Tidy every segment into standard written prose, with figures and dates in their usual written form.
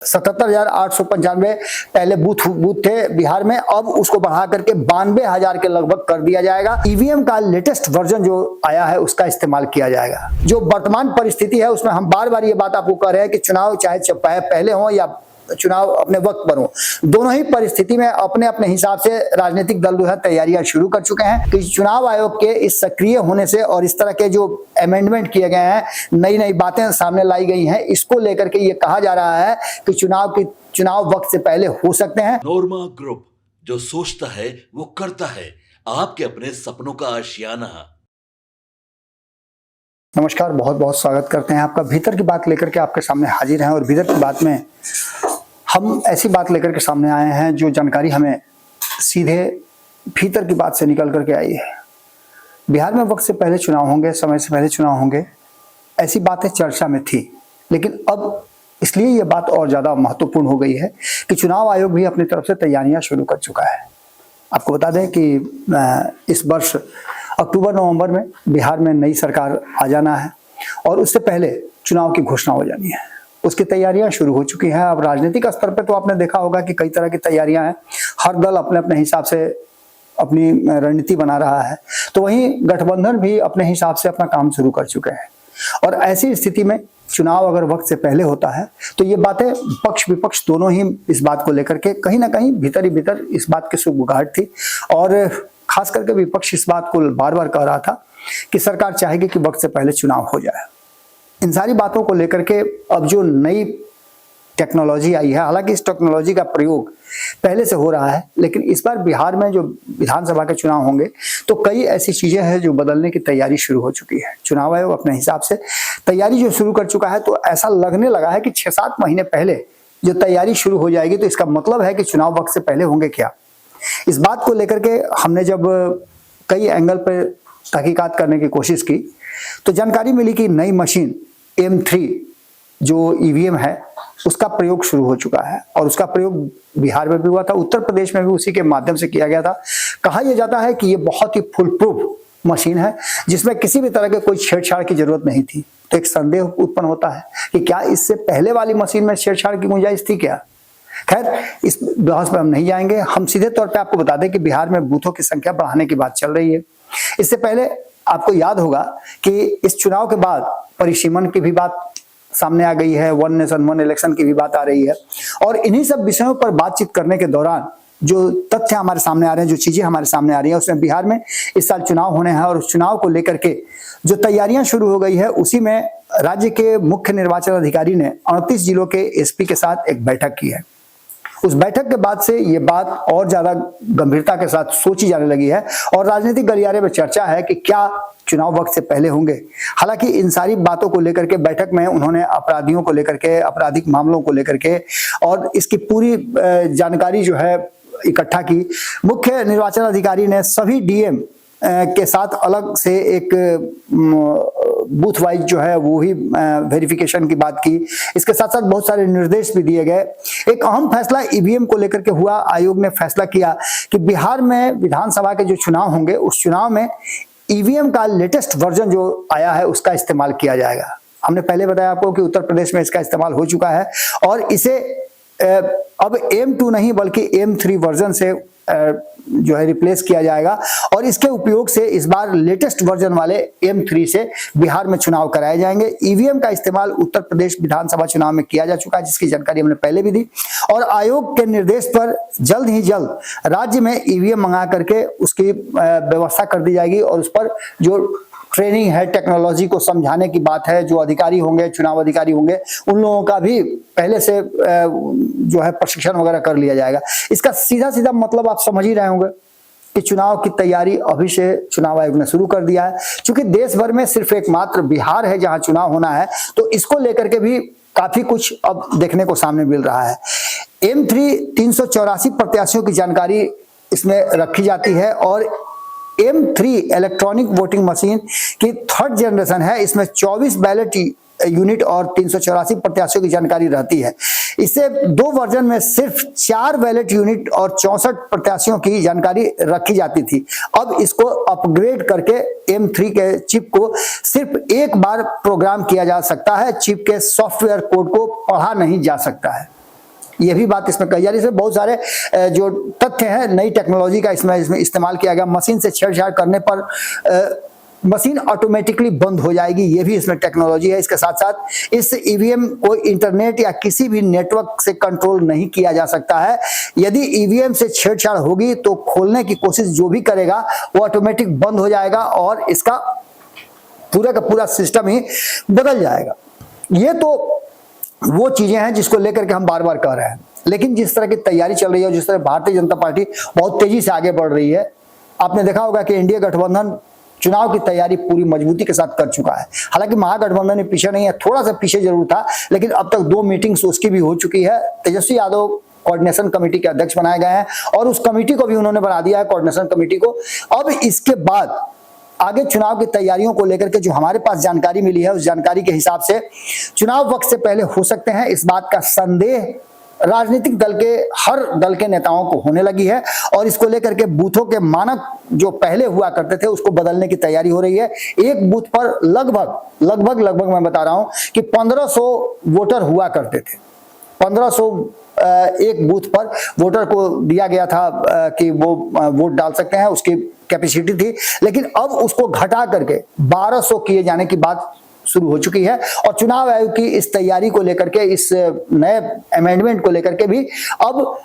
77,895 पहले बूथ थे बिहार में, अब उसको बढ़ा करके 92,000 के लगभग कर दिया जाएगा। ईवीएम का लेटेस्ट वर्जन जो आया है उसका इस्तेमाल किया जाएगा। जो वर्तमान परिस्थिति है उसमें हम बार बार ये बात आपको कह रहे हैं कि चुनाव चाहे पहले हो या चुनाव अपने वक्त पर हो, दोनों ही परिस्थिति में अपने अपने हिसाब से राजनीतिक दल जो है तैयारियां शुरू कर चुके हैं कि चुनाव आयोग के इस सक्रिय होने से और इस तरह के जो अमेंडमेंट किए गए हैं, नई नई बातें सामने लाई गई हैं, इसको लेकर के ये कहा जा रहा है कि चुनाव वक्त से पहले हो सकते हैं। नोरमा ग्रुप, जो सोचता है वो करता है, आपके अपने सपनों का आशियाना। नमस्कार, बहुत बहुत स्वागत करते हैं आपका। भीतर की बात लेकर के आपके सामने हाजिर हैं और भीतर की बात में हम ऐसी बात लेकर के सामने आए हैं जो जानकारी हमें सीधे भीतर की बात से निकल करके आई है। बिहार में वक्त से पहले चुनाव होंगे, समय से पहले चुनाव होंगे, ऐसी बातें चर्चा में थी, लेकिन अब इसलिए ये बात और ज़्यादा महत्वपूर्ण हो गई है कि चुनाव आयोग भी अपनी तरफ से तैयारियां शुरू कर चुका है। आपको बता दें कि इस वर्ष अक्टूबर नवंबर में बिहार में नई सरकार आ जाना है और उससे पहले चुनाव की घोषणा हो जानी है। उसकी तैयारियां शुरू हो चुकी हैं। अब राजनीतिक स्तर पर तो आपने देखा होगा कि कई तरह की तैयारियां हैं, हर दल अपने अपने हिसाब से अपनी रणनीति बना रहा है, तो वहीं गठबंधन भी अपने हिसाब से अपना काम शुरू कर चुके हैं। और ऐसी स्थिति में चुनाव अगर वक्त से पहले होता है तो ये बातें पक्ष विपक्ष दोनों ही इस बात को लेकर के कहीं ना कहीं भीतर ही भीतर इस बात की सुगबुगाहट थी और खास करके विपक्ष इस बात को बार बार कह रहा था कि सरकार चाहेगी कि वक्त से पहले चुनाव हो जाए। इन सारी बातों को लेकर के अब जो नई टेक्नोलॉजी आई है, हालांकि इस टेक्नोलॉजी का प्रयोग पहले से हो रहा है, लेकिन इस बार बिहार में जो विधानसभा के चुनाव होंगे तो कई ऐसी चीजें हैं जो बदलने की तैयारी शुरू हो चुकी है। चुनाव आयोग अपने हिसाब से तैयारी जो शुरू कर चुका है, तो ऐसा लगने लगा है कि 6-7 महीने पहले जो तैयारी शुरू हो जाएगी, तो इसका मतलब है कि चुनाव वक्त से पहले होंगे क्या। इस बात को लेकर के हमने जब कई एंगल पर तहकीकात करने की कोशिश की तो जानकारी मिली कि नई मशीन M3 जो ईवीएम है उसका प्रयोग शुरू हो चुका है और उसका प्रयोग बिहार में भी हुआ था, उत्तर प्रदेश में भी उसी के माध्यम से किया गया था। कहा यह जाता है कि ये बहुत ही फुल प्रूफ मशीन है जिसमें किसी भी तरह के कोई छेड़छाड़ की जरूरत नहीं थी। तो एक संदेह उत्पन्न होता है कि क्या इससे पहले वाली मशीन में छेड़छाड़ की गुंजाइश थी क्या। खैर, इस बहस पर हम नहीं जाएंगे। हम सीधे तौर पे आपको बता दें कि बिहार में बूथों की संख्या बढ़ाने की बात चल रही है। इससे पहले आपको याद होगा कि इस चुनाव के बाद परिसीमन की भी बात सामने आ गई है, वन नेशन वन इलेक्शन की भी बात आ रही है और इन्हीं सब विषयों पर बातचीत करने के दौरान जो तथ्य हमारे सामने आ रहे हैं, जो चीजें हमारे सामने आ रही हैं, उसमें बिहार में इस साल चुनाव होने हैं और उस चुनाव को लेकर के जो तैयारियां शुरू हो गई है, उसी में राज्य के मुख्य निर्वाचन अधिकारी ने 29 जिलों के एसपी के साथ एक बैठक की है। उस बैठक के बाद से ये बात और ज्यादा गंभीरता के साथ सोची जाने लगी है और राजनीतिक गलियारे में चर्चा है कि क्या चुनाव वक्त से पहले होंगे। हालांकि इन सारी बातों को लेकर के बैठक में उन्होंने अपराधियों को लेकर के, आपराधिक मामलों को लेकर के और इसकी पूरी जानकारी जो है इकट्ठा की। मुख्य निर्वाचन अधिकारी ने सभी डीएम के साथ अलग से एक बूथ वाइज जो है वो ही वेरिफिकेशन की बात की। इसके साथ साथ बहुत सारे निर्देश भी दिए गए। एक अहम फैसला ईवीएम को लेकर के हुआ। आयोग ने फैसला किया कि बिहार में विधानसभा के जो चुनाव होंगे उस चुनाव में ईवीएम का लेटेस्ट वर्जन जो आया है उसका इस्तेमाल किया जाएगा। हमने पहले बताया आपको कि उत्तर प्रदेश में इसका इस्तेमाल हो चुका है और इसे अब M2 नहीं बल्कि M3 वर्जन से जो है रिप्लेस किया जाएगा और इसके उपयोग से इस बार लेटेस्ट वर्जन वाले M3 से बिहार में चुनाव कराए जाएंगे। ईवीएम का इस्तेमाल उत्तर प्रदेश विधानसभा चुनाव में किया जा चुका है, जिसकी जानकारी हमने पहले भी दी और आयोग के निर्देश पर जल्द ही जल्द राज्य में ईवीएम मंगा करके उसकी व्यवस्था कर दी जाएगी और उस पर जो ट्रेनिंग है, टेक्नोलॉजी को समझाने की बात है, जो अधिकारी होंगे, चुनाव अधिकारी होंगे, उन लोगों का भी पहले से जो है प्रशिक्षण वगैरह कर लिया जाएगा। इसका सीधा सीधा मतलब आप समझ ही रहे होंगे कि चुनाव की तैयारी अभी से चुनाव आयोग ने शुरू कर दिया है। क्योंकि देश भर में सिर्फ एकमात्र बिहार है जहां चुनाव होना है, तो इसको लेकर के भी काफी कुछ अब देखने को सामने मिल रहा है। M3 384 प्रत्याशियों की जानकारी इसमें रखी जाती है और M3 इलेक्ट्रॉनिक वोटिंग मशीन की 3rd जनरेशन है। इसमें 24 बैलेट यूनिट और 384 प्रत्याशियों की जानकारी रहती है। इससे 2 वर्जन में सिर्फ 4 बैलेट यूनिट और 64 प्रत्याशियों की जानकारी रखी जाती थी। अब इसको अपग्रेड करके M3 के चिप को सिर्फ एक बार प्रोग्राम किया जा सकता है। चिप के सॉफ्टवेयर कोड को पढ़ा नहीं जा सकता है। ये भी बात इसमें कही जा रही है। इसमें बहुत सारे जो तथ्य हैं, नई टेक्नोलॉजी का इसमें इस्तेमाल किया गया। मशीन से छेड़छाड़ करने पर मशीन ऑटोमेटिकली बंद हो जाएगी, ये भी इसमें टेक्नोलॉजी है। इसके साथ साथ इस ईवीएम को इंटरनेट या किसी भी नेटवर्क से कंट्रोल नहीं किया जा सकता है। यदि ईवीएम से छेड़छाड़ होगी तो खोलने की कोशिश जो भी करेगा वो ऑटोमेटिक बंद हो जाएगा और इसका पूरा का पूरा सिस्टम ही बदल जाएगा। ये तो वो चीजें हैं जिसको लेकर के हम बार बार कह रहे हैं, लेकिन जिस तरह की तैयारी चल रही है और जिस तरह भारतीय जनता पार्टी बहुत तेजी से आगे बढ़ रही है, आपने देखा होगा कि एनडीए गठबंधन चुनाव की तैयारी पूरी मजबूती के साथ कर चुका है। हालांकि महागठबंधन ने पीछे नहीं है, थोड़ा सा पीछे जरूर था, लेकिन अब तक 2 मीटिंग्स उसकी भी हो चुकी है। तेजस्वी यादव कोऑर्डिनेशन कमेटी के अध्यक्ष बनाए गए हैं और उस कमेटी को भी उन्होंने बना दिया है, कोऑर्डिनेशन कमेटी को। अब इसके बाद आगे चुनाव की तैयारियों को लेकर के जो हमारे पास जानकारी मिली है, उस जानकारी के हिसाब से चुनाव वक्त से पहले हो सकते हैं, इस बात का संदेह राजनीतिक दल के हर दल के नेताओं को होने लगी है और इसको लेकर के बूथों के मानक जो पहले हुआ करते थे उसको बदलने की तैयारी हो रही है। एक बूथ पर लगभग मैं बता रहा हूं कि 1500 वोटर हुआ करते थे। 1500 एक बूथ पर वोटर को दिया गया था कि वो वोट डाल सकते हैं, उसकी कैपेसिटी थी, लेकिन अब उसको घटा करके 1200 किए जाने की बात शुरू हो चुकी है। और चुनाव आयोग की इस तैयारी को लेकर के, इस नए अमेंडमेंट को लेकर के भी अब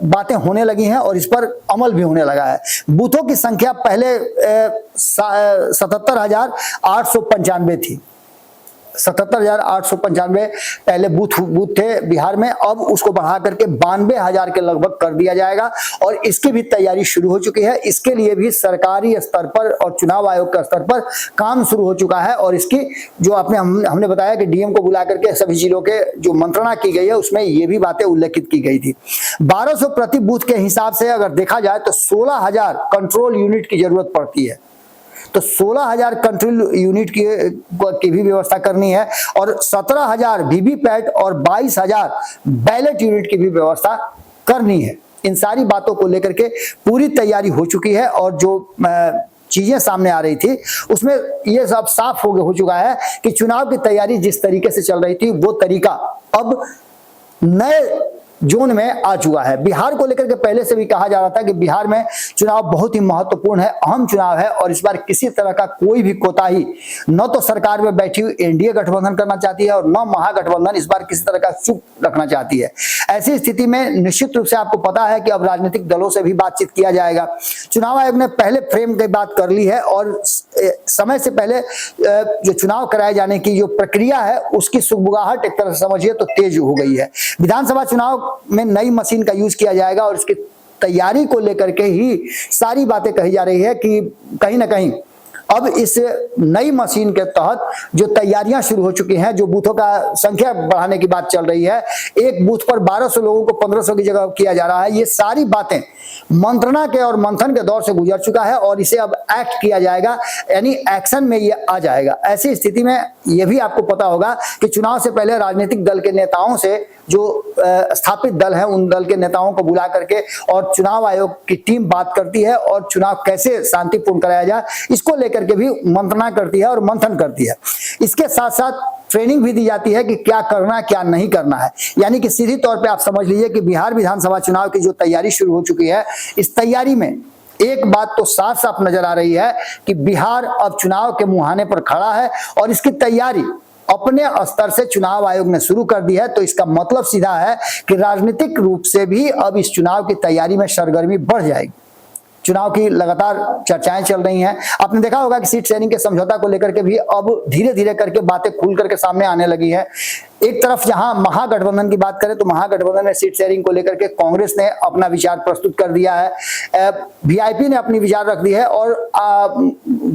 बातें होने लगी हैं और इस पर अमल भी होने लगा है। बूथों की संख्या पहले 77,895 थी। 77,895 पहले बूथ थे बिहार में, अब उसको बढ़ा करके 92,000 के लगभग कर दिया जाएगा और इसकी भी तैयारी शुरू हो चुकी है। इसके लिए भी सरकारी स्तर पर और चुनाव आयोग के स्तर पर काम शुरू हो चुका है और इसकी जो हमने बताया कि डीएम को बुला करके सभी जिलों के जो मंत्रणा की गई है उसमें ये भी बातें उल्लेखित की गई थी। 1200 प्रति बूथ के हिसाब से अगर देखा जाए तो 16,000 कंट्रोल यूनिट की जरूरत पड़ती है। तो 16,000 कंट्रोल यूनिट की भी व्यवस्था करनी है और 17,000 वीवीपैट और 22,000 बैलेट यूनिट की भी व्यवस्था करनी है। इन सारी बातों को लेकर के पूरी तैयारी हो चुकी है और जो चीजें सामने आ रही थी उसमें यह सब साफ हो चुका है कि चुनाव की तैयारी जिस तरीके से चल रही थी वो तरीका अब नए जोन में आ चुका है। बिहार को लेकर के पहले से भी कहा जा रहा था कि बिहार में चुनाव बहुत ही महत्वपूर्ण है, अहम चुनाव है और इस बार किसी तरह का कोई भी कोताही न तो सरकार में बैठी हुई एनडीए गठबंधन करना चाहती है और न महागठबंधन इस बार किसी तरह का चुप रखना चाहती है। ऐसी स्थिति में निश्चित रूप से आपको पता है कि अब राजनीतिक दलों से भी बातचीत किया जाएगा। चुनाव आयोग ने पहले फ्रेम की बात कर ली है और समय से पहले जो चुनाव कराए जाने की जो प्रक्रिया है उसकी सुगबुगाहट एक तरह से समझिए तो तेज हो गई है। विधानसभा चुनाव में नई मशीन का यूज किया जाएगा और इसकी तैयारी को लेकर के ही सारी बातें कही जा रही है कि कहीं ना कहीं अब इस नई मशीन के तहत जो तैयारियां शुरू हो चुकी हैं, जो बूथों का संख्या बढ़ाने की बात चल रही है, एक बूथ पर 1200 लोगों को 1500 की जगह किया जा रहा है, ये सारी बातें मंत्रणा के और मंथन के दौर से गुजर चुका है और इसे अब एक्ट किया जाएगा, यानी एक्शन में ये आ जाएगा। ऐसी स्थिति में यह भी आपको पता होगा कि चुनाव से पहले राजनीतिक दल के नेताओं से जो स्थापित दल है उन दल के नेताओं को बुला करके और चुनाव आयोग की टीम बात करती है और चुनाव कैसे शांतिपूर्ण कराया जाए इसको लेकर के भी मंत्रणा करती है और मंथन करती है। इसके साथ साथ ट्रेनिंग भी दी जाती है कि क्या करना है क्या नहीं करना है। यानी कि सीधी तौर पे आप समझ लीजिए कि बिहार विधानसभा चुनाव की जो तैयारी शुरू हो चुकी है, इस तैयारी में एक बात तो साफ साफ नजर आ रही है कि बिहार अब चुनाव के मुहाने पर खड़ा है और इसकी तैयारी अपने स्तर से चुनाव आयोग ने शुरू कर दी है। तो इसका मतलब सीधा है कि राजनीतिक रूप से भी अब इस चुनाव की तैयारी में सरगर्मी बढ़ जाएगी। चुनाव की लगातार चर्चाएं चल रही हैं। आपने देखा होगा कि सीट शेयरिंग के समझौता को लेकर के भी अब धीरे धीरे करके बातें खुल करके सामने आने लगी है। एक तरफ जहां महागठबंधन की बात करें तो महागठबंधन में सीट शेयरिंग को लेकर के कांग्रेस ने अपना विचार प्रस्तुत कर दिया है, वीआईपी ने अपनी विचार रख दी है और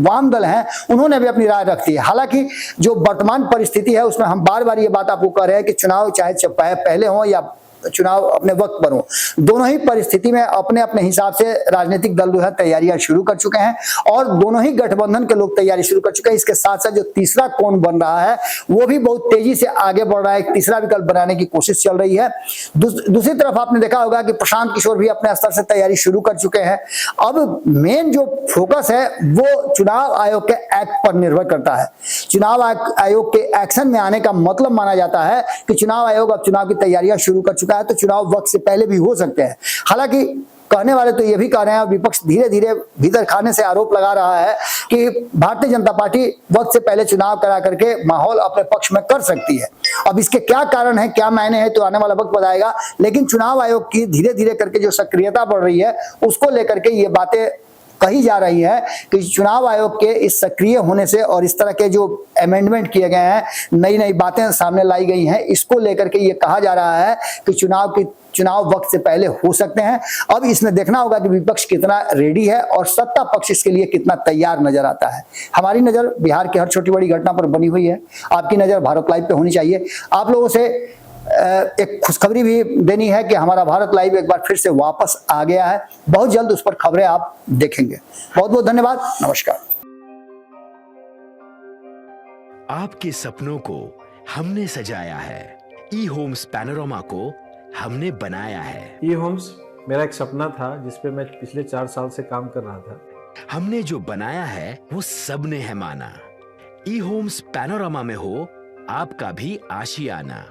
वाम दल हैं उन्होंने भी अपनी राय रख दी है। हालांकि जो वर्तमान परिस्थिति है उसमें हम बार बार ये बात आपको कह रहे हैं कि चुनाव चाहे पहले हो या चुनाव अपने वक्त पर हो, दोनों ही परिस्थिति में अपने अपने हिसाब से राजनीतिक दल जो है तैयारियां शुरू कर चुके हैं और दोनों ही गठबंधन के लोग तैयारी शुरू कर चुके हैं। इसके साथ साथ जो तीसरा कोण बन रहा है वो भी बहुत तेजी से आगे बढ़ रहा है, एक तीसरा विकल्प बनाने की कोशिश चल रही है। दूसरी तरफ आपने देखा होगा कि प्रशांत किशोर भी अपने स्तर से तैयारी शुरू कर चुके हैं। अब मेन जो फोकस है वो चुनाव आयोग के एक्ट पर निर्भर करता है। चुनाव आयोग के एक्शन में आने का मतलब माना जाता है कि चुनाव आयोग अब चुनाव की तैयारियां शुरू कर चुका होता है तो चुनाव वक्त से पहले भी हो सकते हैं। हालांकि कहने वाले तो ये भी कह रहे हैं, विपक्ष धीरे धीरे भीतर खाने से आरोप लगा रहा है कि भारतीय जनता पार्टी वक्त से पहले चुनाव करा करके माहौल अपने पक्ष में कर सकती है। अब इसके क्या कारण है, क्या मायने हैं, तो आने वाला वक्त बताएगा। लेकिन चुनाव आयोग की धीरे धीरे करके जो सक्रियता बढ़ रही है उसको लेकर के ये बातें कही जा रही है कि चुनाव आयोग के इस सक्रिय होने से और इस तरह के जो अमेंडमेंट किए गए हैं, नई नई बातें सामने लाई गई हैं, इसको लेकर के ये कहा जा रहा है कि चुनाव वक्त से पहले हो सकते हैं। अब इसमें देखना होगा कि विपक्ष कितना रेडी है और सत्ता पक्ष इसके लिए कितना तैयार नजर आता है। हमारी नजर बिहार की हर छोटी बड़ी घटना पर बनी हुई है, आपकी नजर भारत लाइव पे होनी चाहिए। आप लोगों से एक खुशखबरी भी देनी है कि हमारा भारत लाइव एक बार फिर से वापस आ गया है। बहुत जल्द उस पर खबरें आप देखेंगे। बहुत बहुत धन्यवाद, नमस्कार। आपके सपनों को हमने सजाया है, ई होम्स पैनोरामा को हमने बनाया है। ई होम्स मेरा एक सपना था जिस पे मैं पिछले 4 साल से काम कर रहा था। हमने जो बनाया है वो सबने है माना। ई होम्स पैनोरामा में हो आपका भी आशियाना।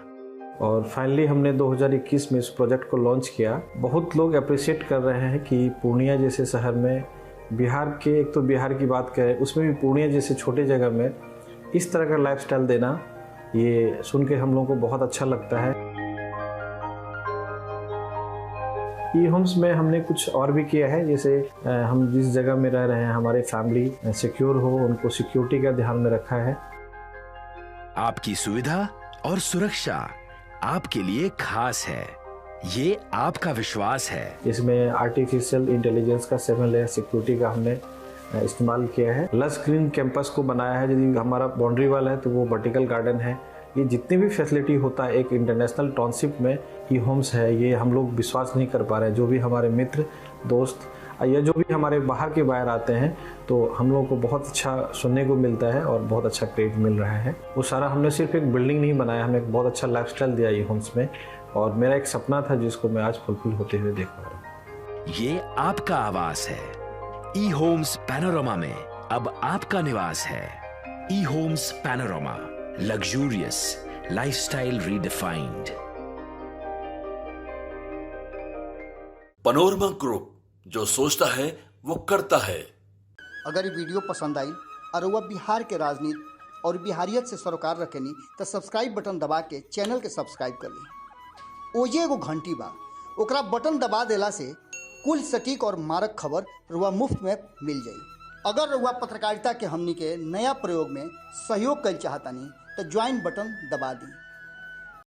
और फाइनली हमने 2021 में इस प्रोजेक्ट को लॉन्च किया। बहुत लोग अप्रिशिएट कर रहे हैं कि पूर्णिया जैसे शहर में, बिहार के, एक तो बिहार की बात करें उसमें भी पूर्णिया जैसे छोटे जगह में इस तरह का लाइफस्टाइल देना, ये सुन के हम लोगों को बहुत अच्छा लगता है। ई होम्स में हमने कुछ और भी किया है, जैसे हम जिस जगह में रह रहे हैं हमारे फैमिली सिक्योर हो, उनको सिक्योरिटी का ध्यान में रखा है। आपकी सुविधा और सुरक्षा आपके लिए खास है, ये आपका विश्वास है। इसमें आर्टिफिशियल इंटेलिजेंस का 7 लेयर सिक्योरिटी का हमने इस्तेमाल किया है। लस ग्रीन कैंपस को बनाया है। यदि हमारा बाउंड्री वाल है तो वो वर्टिकल गार्डन है। ये जितनी भी फैसिलिटी होता है एक इंटरनेशनल टाउनशिप में ई होम्स है, ये हम लोग विश्वास नहीं कर पा रहे हैं। जो भी हमारे मित्र दोस्त या जो भी हमारे बाहर के बाहर आते हैं तो हम लोगों को बहुत अच्छा सुनने को मिलता है और बहुत अच्छा क्रेडिट मिल रहा है। वो सारा हमने सिर्फ एक बिल्डिंग नहीं बनाया, हमने एक बहुत अच्छा लाइफस्टाइल दिया ई होम्स में, और मेरा एक सपना था जिसको मैं आज फुलफिल होते हुए देख पा रहा हूँ। ये आपका आवास है। ई होम्स पैनोरामा में अब आपका निवास है। E Homes Panorama, luxurious lifestyle redefined. Panorama group, जो सोचता है वो करता है। अगर ये वीडियो पसंद आई और वह बिहार के राजनीति और बिहारियत से सरोकार रखेनी तो सब्सक्राइब बटन दबा के चैनल के सब्सक्राइब कर ली। ओजे एगो घंटी बा, ओकरा बटन दबा देला से कुल सटीक और मारक खबर रुआ मुफ्त में मिल जाई। अगर रुआ पत्रकारिता के हमनी के नया प्रयोग में सहयोग कर चाहतानी तो ज्वाइन बटन दबा दी।